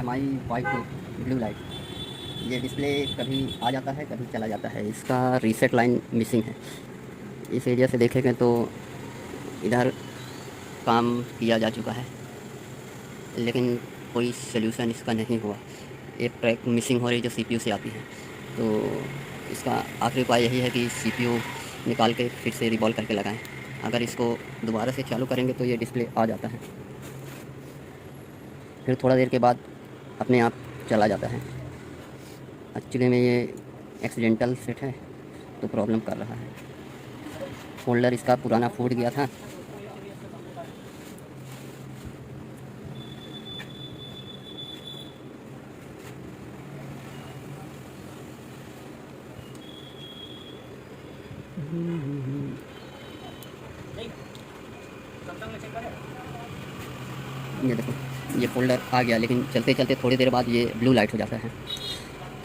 MI 5 blue light. ये display कभी आ जाता है, कभी चला जाता है। इसका रीसेट लाइन मिसिंग है। इस एरिया से देखेंगे तो इधर काम किया जा चुका है, लेकिन कोई सलूशन इसका नहीं हुआ। एक ट्रैक मिसिंग हो रही है जो CPU से आती है। तो इसका आखिरी उपाय यही है कि CPU निकाल के फिर से रिबॉल करके लगाएं। अगर इसको दोबारा से चालू करेंगे तो ये डिस्प्ले आ जाता है, फिर थोड़ा देर के बाद अपने आप चला जाता है। एक्चुअली में ये एक्सीडेंटल सेट है, तो प्रॉब्लम कर रहा है। फोल्डर इसका पुराना फूट गया था। ये देखो, ये फोल्डर आ गया, लेकिन चलते चलते थोड़ी देर बाद ये ब्लू लाइट हो जाता है।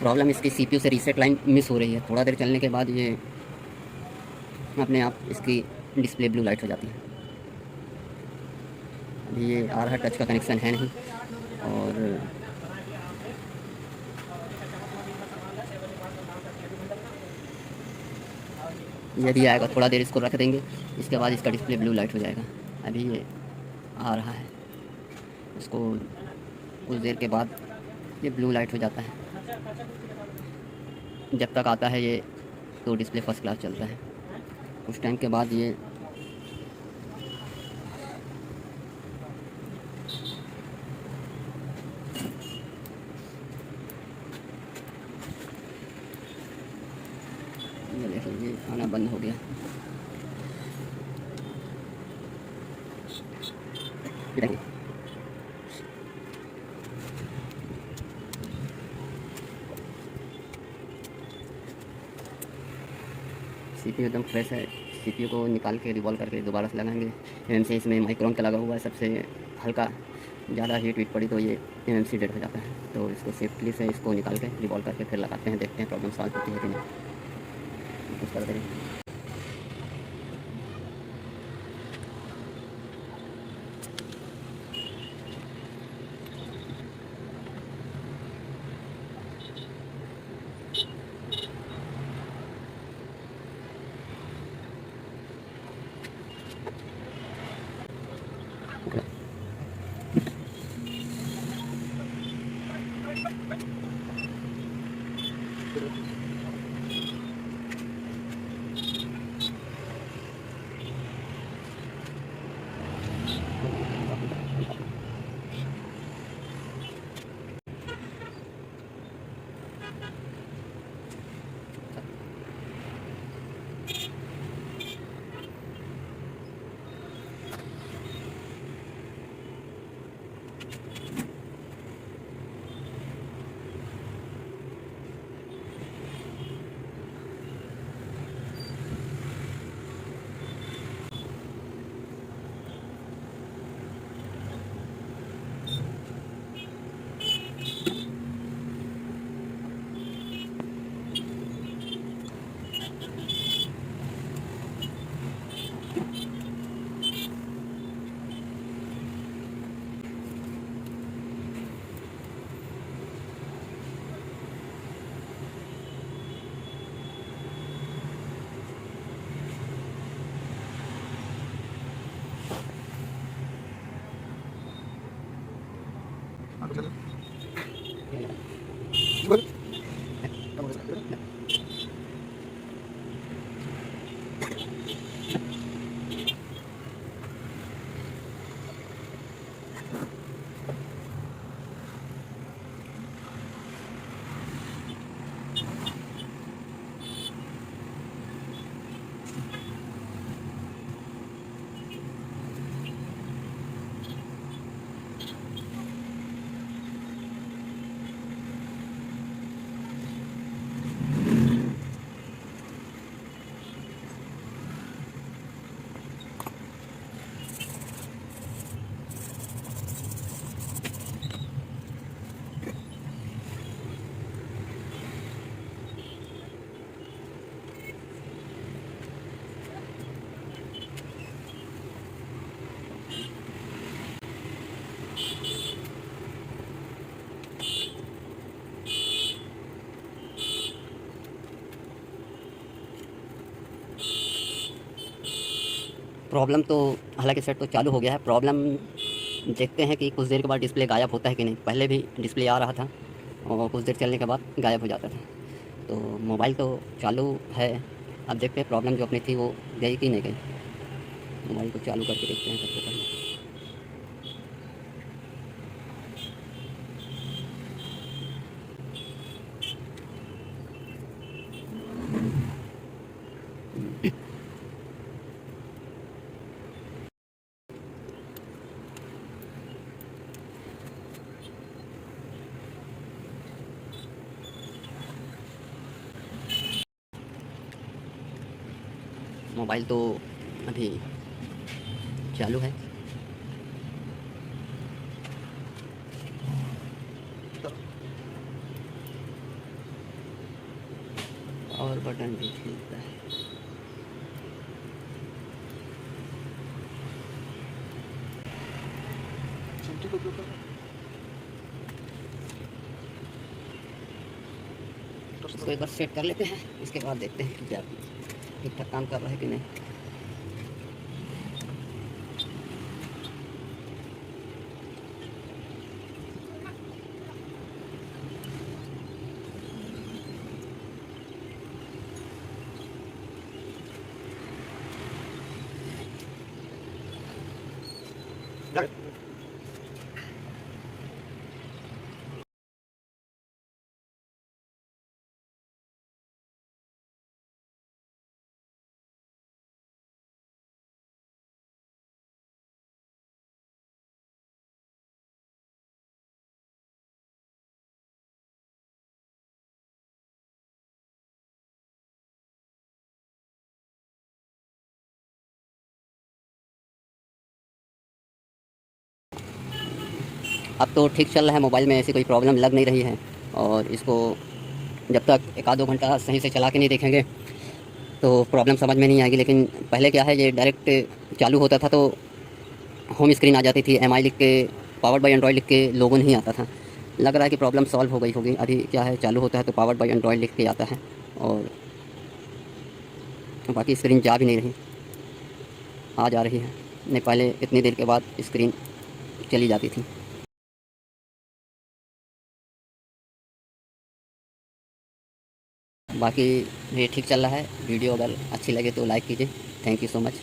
प्रॉब्लम इसकी CPU से रीसेट लाइन मिस हो रही है। थोड़ा देर चलने के बाद ये अपने आप इसकी डिस्प्ले ब्लू लाइट हो जाती है। अभी ये आ रहा टच का कनेक्शन है नहीं, और ये भी आएगा। थोड़ा देर इसको रख देंगे, इसके बाद इसका डिस्प्ले ब्लू लाइट हो जाएगा। अभी ये आ रहा है, इसको कुछ देर के बाद ये ब्लू लाइट हो जाता है। जब तक आता है ये तो डिस्प्ले फर्स्ट क्लास चलता है। कुछ टाइम के बाद ये देखिए, ये आना बंद हो गया। देखिए, CPU एकदम फ्रेश है। CPU को निकाल के रिवॉल्व करके दोबारा से लगाएंगे। MMC इसमें माइक्रोन का लगा हुआ है। सबसे हल्का ज़्यादा हीट वीट पड़ी तो ये MMC डेड हो जाता है। तो इसको सेफ्टली से इसको निकाल के रिवॉल्व करके फिर लगाते हैं, देखते हैं प्रॉब्लम सॉल्व होती है कि नहीं। कुछ करते हैं। प्रॉब्लम तो हालांकि सेट तो चालू हो गया है। प्रॉब्लम देखते हैं कि कुछ देर के बाद डिस्प्ले गायब होता है कि नहीं। पहले भी डिस्प्ले आ रहा था और कुछ देर चलने के बाद गायब हो जाता था। तो मोबाइल तो चालू है। अब देखते हैं प्रॉब्लम जो अपनी थी वो गई कि नहीं गई। मोबाइल को चालू करके देखते हैं सबसे पहले। मोबाइल तो अभी चालू है। और बटन भी खिलता है। इसको एक बार सेट कर लेते हैं, इसके बाद देखते हैं कि क्या ठीक ठाक काम कर रहा है कि नहीं। अब तो ठीक चल रहा है, मोबाइल में ऐसी कोई प्रॉब्लम लग नहीं रही है। और इसको जब तक एक आध 2 घंटा सही से चला के नहीं देखेंगे तो प्रॉब्लम समझ में नहीं आएगी। लेकिन पहले क्या है, ये डायरेक्ट चालू होता था तो होम स्क्रीन आ जाती थी, एम आई लिख के, पावर्ड बाई एंड्रॉयड लिख के लोगो नहीं आता था। लग रहा है कि प्रॉब्लम सॉल्व हो गई होगी। अभी क्या है, चालू होता है तो पावर्ड बाई एंड्रॉयड लिख के आता है और बाकी स्क्रीन जा भी नहीं रही, आ जा रही है। नहीं, पहले इतनी देर के बाद स्क्रीन चली जाती थी। बाकी ये ठीक चल रहा है। वीडियो अगर अच्छी लगे तो लाइक कीजिए। Thank you so much.